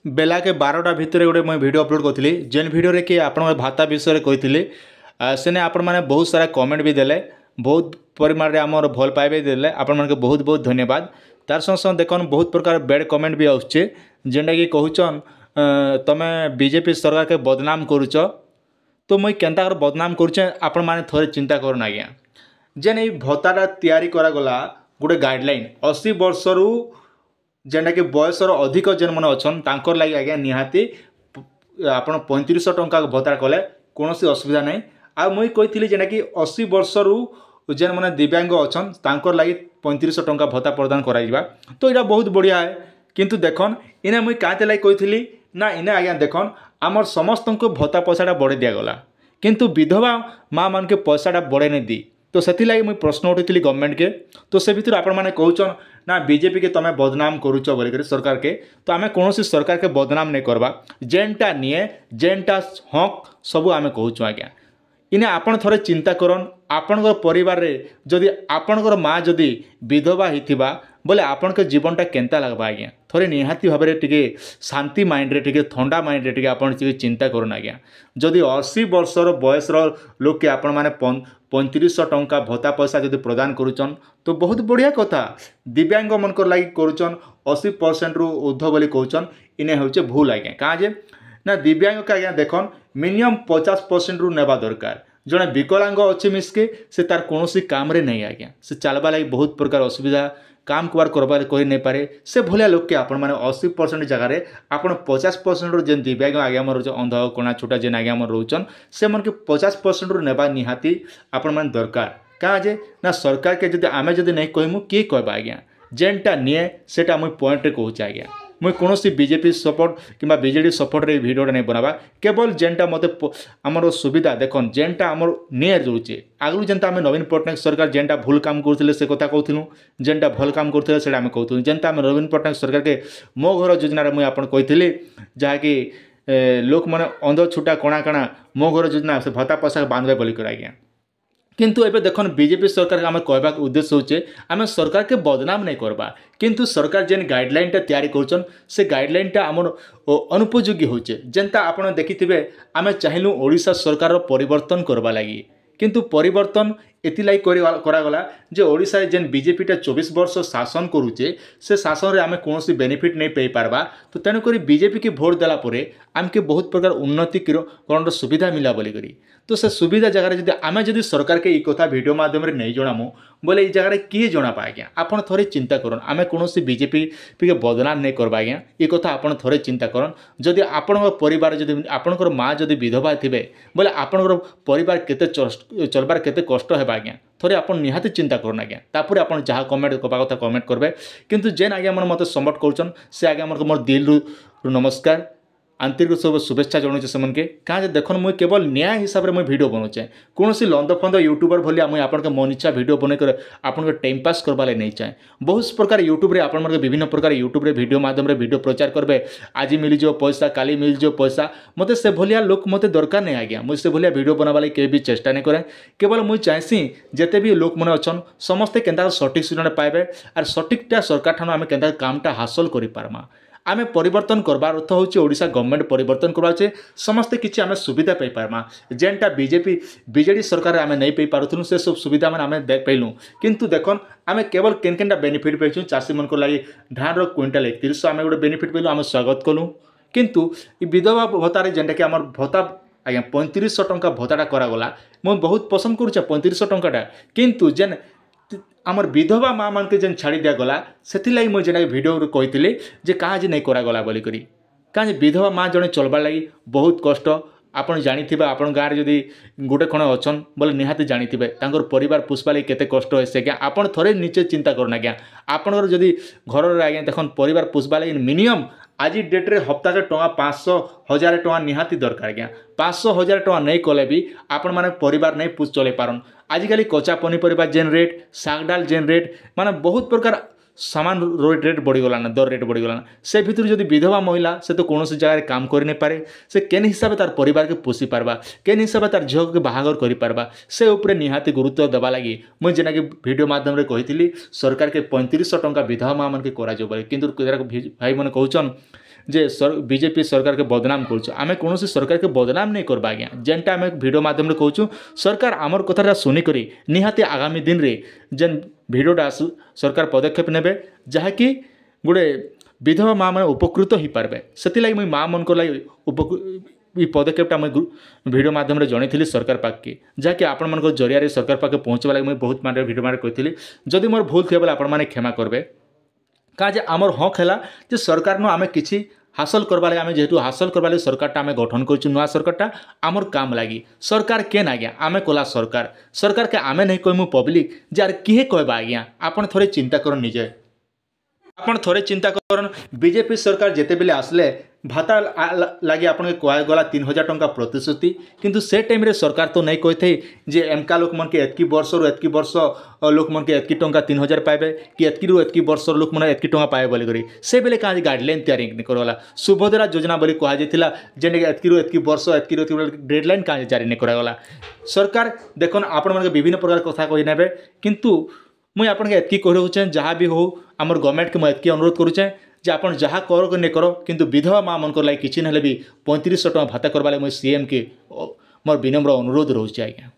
बेला के 12टा भितर गोटे मुझे वीडियो अपलोड करी जेन वीडियो कि आप भाता विषय कही सेने आपण मैंने बहुत सारा कमेंट भी देले बहुत परिमाण में आमर भल पाइबे देले आपण मानके बहुत बहुत धन्यवाद। तार संग संग देखन बहुत प्रकार बैड कमेंट भी आसुचे जेनटा कि कहूचन तमे बीजेपी सरकार के बदनाम करुच तो मुई केनता कर बदनाम करुचे आपण माने थोड़े चिंता करन आज्ञा। जेन ये भत्ताटा तैयारी करागला गोटे गाइडलाइन 80 वर्ष रु जेनटा कि बयसर अधिक जेन मैंने अच्छन तांकर लगी आज्ञा निहाती आपण 3500 टंका भत्ता कले कौन असुविधा नहीं। आ मुई कही जेना कि 80 वर्ष रु जेन मैंने दिव्यांग अच्छन तांकर लगी 3500 टंका भत्ता प्रदान करा तो यहाँ बहुत बढ़िया है। किंतु देखन इने मुई काते लगी कही ना इने आज्ञा देखन आमर समस्त को भत्ता पैसाटा बढ़े दिगला किंतु विधवा माँ मान के पैसाटा बढ़े नहीं दी तो से लगी मुझे प्रश्न उठी गवर्नमेंट के तो से भर आपण मैंने कहन ना बीजेपी के तुम बदनाम करुच बोलिक सरकार के तो आम कौन सरकार के बदनाम नहीं करवा जेनटा निए जेनटा हक सबू आम कहूँ आज्ञा। इने आपण थोड़े चिंता करन आपण परिवार रे जदि आपणकर माँ जदि विधवा होइथिबा बोले आपण के जीवनटा केनता लगबा आज्ञा थोड़े निहाती भाव में टिके शांति माइंड रे टिके ठंडा माइंड रे टिके आपण चिंता करन आज्ञा। जदि 80 वर्षर बयसर लोक के आपण माने 3500 टंका भत्ता पैसा जदि प्रदान करुचन तो बहुत बढ़िया कथा। दिव्यांग मनकर लगी करुचन 80% रु ऊर्ध्व बोली कहउचन इने होचे भूल आज्ञा। कहाँ जे ना दिव्यांग का आज्ञा देखन मिनिमम 50% रु नेबा दरकार। जड़े विकलांग अच्छे मिसके से तार कौन काम रे नहीं आज्ञा से चलवा लगी बहुत प्रकार असुविधा काम कुआर करबार कर नहीं पारे से भलिया लोक के आपण मैंने 80% जगह आपण 50% जेन दिव्यांग आज्ञा मोर अंध कोणा छोटा जेन आज्ञा मोर रोचन से मन के 50% रु नेबा निहाती आपण मैंने दरकार। कहाँ जे ना सरकार के जदि आमे जदि नहीं कहमु किए कहबा आज्ञा जेनटा निए सेटा मुई पॉइंट रे कहूँ आज्ञा। मुई कौन बीजेपी सपोर्ट कि बीजेडी सपोर्ट रे वीडियोटा नहीं बनावा केवल जेनटा मते आमर सुविधा देखन जेनटा आमर नियर जोचे आगु जेनता आम नवीन पट्टनायक सरकार जेनटा भूल काम करते से कथा कहूँ जेनटा भल काम करते से आम कहूँ जेनता आम नवीन पट्टनायक सरकार के मो घर योजना मुझे आपन कही जहाँकि लोक मैंने अंध छुटा कणा कणा मो घर योजना से भत्ता पैसा बांधवे बोलिकर आज्ञा। किंतु एबे देखन बीजेपी सरकार के आम कहवा उद्देश्य होचे आम सरकार के बदनाम नहीं करबा किंतु सरकार जेन गाइडलाइनटा तैयारी करछन से गाइडलाइनटा आमर अनुपयोगी होचे जेनता आपण देखिथिबे आम चाहिलु ओडिशा सरकार परिवर्तन करबा लगी किंतु परिवर्तन एतिलाई करागला जे ओडिशा जेन बीजेपीटा 24 वर्ष शासन करुचे से शासन रे आमे कौन बेनिफिट नहीं पाई पारबा तो तेणुक बीजेपी की भोट देला परे आमके बहुत प्रकार उन्नतिकरण सुविधा मिला बोली करी तो से सुविधा जगह जब आम जब सरकार के कथा वीडियो माध्यम नहीं जनामु बोले ये जगह किए जना आज्ञा आपड़ थोड़े चिंता करन आम कौन बीजेपी के बदनाम नहीं करवा आज्ञा ये कथा आपड़ थोड़े चिंता करन जदि आपण परिवार जदि आपणकर माँ जदि विधवा थे बोले आपणकर परिवार केते चलबार केते कष्ट है आज्ञा थोड़े आप निहाती चिंता करन आज्ञा तापर आप जहाँ कमेंट करवा कथा कमेंट करेंगे किंतु जेन आज्ञा मन मत सपोर्ट कर से आज्ञा मोर दिल रु नमस्कार आंतरिक सब शुभेच्छा जनाऊे से कहाँ देखन मुझे केवल न्याय हिसाब से मुझे वीडियो बनाऊे कौन लंद फंद यूट्यूबर भाया मुझे आपन मन इच्छा वीडियो बनकर आपन टाइम पास करवा नहीं चाहे बहुत प्रकार यूट्यूब आप विभिन्न प्रकार यूट्यूब वीडियो माध्यम वीडियो प्रचार करेंगे आज मिल जाओ पैसा काली मिल जाओ पैसा मत से भाया लोक मत दरकार नहीं आज्ञा मुझे से भाया वीडियो बनवा लगे केवि चेष्टा नहीं करें केवल मुझे चाहसी जिते भी लोक मैंने अच्छन समस्ते केन्ता सठिक सूचना पाइबे और सठिकटा सरकार ठान आम के कामटा हासिल करें आमे परिवर्तन करबार अर्थ होची ओडिशा गवर्नमेंट परिवर्तन करवाचे समस्ते किछि आमे सुविधा पाई पारमा जेनटा बीजेपी बीजेडी सरकार आमे नहीं पाई पारुथुनु से सब सुविधा माने आमे दे पैलु किंतु देखन आमे केवल केन केनटा बेनिफिट पाइछु चासी मन को लागि धान रो क्विंटल 3100 आमे गोटे बेनिफिट पैलु आमे स्वागत कलु किंतु ई विधवा भत्ता जेनटा कि हमर भत्ता आज्ञा 3500 टंका भत्ताटा करागला मु बहुत पसंद करूचे 3500 टंकाटा किंतु जेन आमर विधवा माँ मान के जेन छाड़ी दिगला से मुझे जेना वीडियो कही जे कहाँ जे नहीं करागला बोलिक कहाँ विधवा माँ जड़े चलबार लगी बहुत कष्ट आपन जानी आपन गाँव जदि गोटे खण अच्छन बोले निहाती जानी परिवार पोषबा लगी केते कष्ट है से आज्ञा आपन थोड़े नीचे चिंता करना आज्ञा आपन जदि घर आज्ञा देखन परिवार पोषबा लगी मिनिमम आज डेट्रे हप्ताटे टंका 500,000 टंका निहाती दरकार आज्ञा 500,000 टंका नहीं कले भी आपण माने परिवार नहीं पुष चले पारन आजिकल कच्चा पनीपरिया जेन रेट शाग डाल जेन रेट माने बहुत प्रकार सामान रेट बढ़ीगलाना दर रेट बढ़ीगलाना से भितर जदि विधवा महिला से तो कौन जगह काम कर नहीं पारे से केन हिसाब से तार परिवार के पोषी पारबा केन हिसाब से तार झील के बाहागर कर पारबा से उपरे निहाती गुरुत्व देवा लगी मुझे जेना कि वीडियो माध्यम रे कही सरकार के 3500 टंका विधवा माँ मन के करा जो किंतु भाई मैंने कहचन जे बीजेपी सरकार के बदनाम करूँ आम कौन सरकार के बदनाम नहीं करवा आज्ञा जेनटा आम भिडियो माध्यम कहूँ सरकार आमर कथा शुणिक निहाती आगामी दिन रे जेन भिडियोटा आसू सरकार पदक्षेप नेबे जहाँकि गोटे विधवा माँ मैंने उपकृत हो पारे से लगी मुझे माँ मन ये पदक्षेपटा मुझे भिडियो माध्यम जनी सरकार पाखे जहाँकि आपण मान जरिया सरकार पाखे पहुँचवा लगे मुझे बहुत मात्रा भिडियो मान कही जदि मोर भूल थे बोले आपण क्षमा करेंगे क्या जे आमर हक है जे सरकार नु आमे किछि हासिल करवा लगे आम जेहेतु हासिल करवा लगे सरकारटा आम गठन कर नुआ सरकारटा आमर काम लगी सरकार केन आज्ञा आम कला सरकार के आमे नहीं कहमु पब्लिक जार किए कहबा आज्ञा आपण थोड़े चिंता कर निजे आपण थोड़े चिंता कर बीजेपी सरकार जिते बेले आसले भाता लगे आपन के कहगला 3000 टंका प्रतिश्रुति किंतु से टाइम रे सरकार तो नहीं कही थी जे एमका लोक मन के एतकी वर्ष रु एतकी वर्ष लोक मन के एतकी टंका 3000 पाइबे कि एतकी रु एतकी वर्ष लोक मन एतकी टंका पाइबे बोली करी से बेले कहाँ गाइडलाइन तैयारी करगला सुभद्रा योजना बोली कह जाइथिला जेने एतकी रु एतकी वर्ष एतकी रु डेडलाइन कहाँ जारी नहीं करागला सरकार देखन आपण मन के विभिन्न प्रकार कथा कहि नेबे किंतु मुझे आपके एतकी कह रहा जहाँ भी हो आमर गवर्नमेंट के मुझे अनुरोध करुचे जे आपन जहाँ कर नहीं कर किंतु विधवा माँ मन लगे किसी ना भी 3500 टଙ୍କା भाता करवा मुझे सीएम के मोर विनम्र अनुरोध रोचे आज्ञा।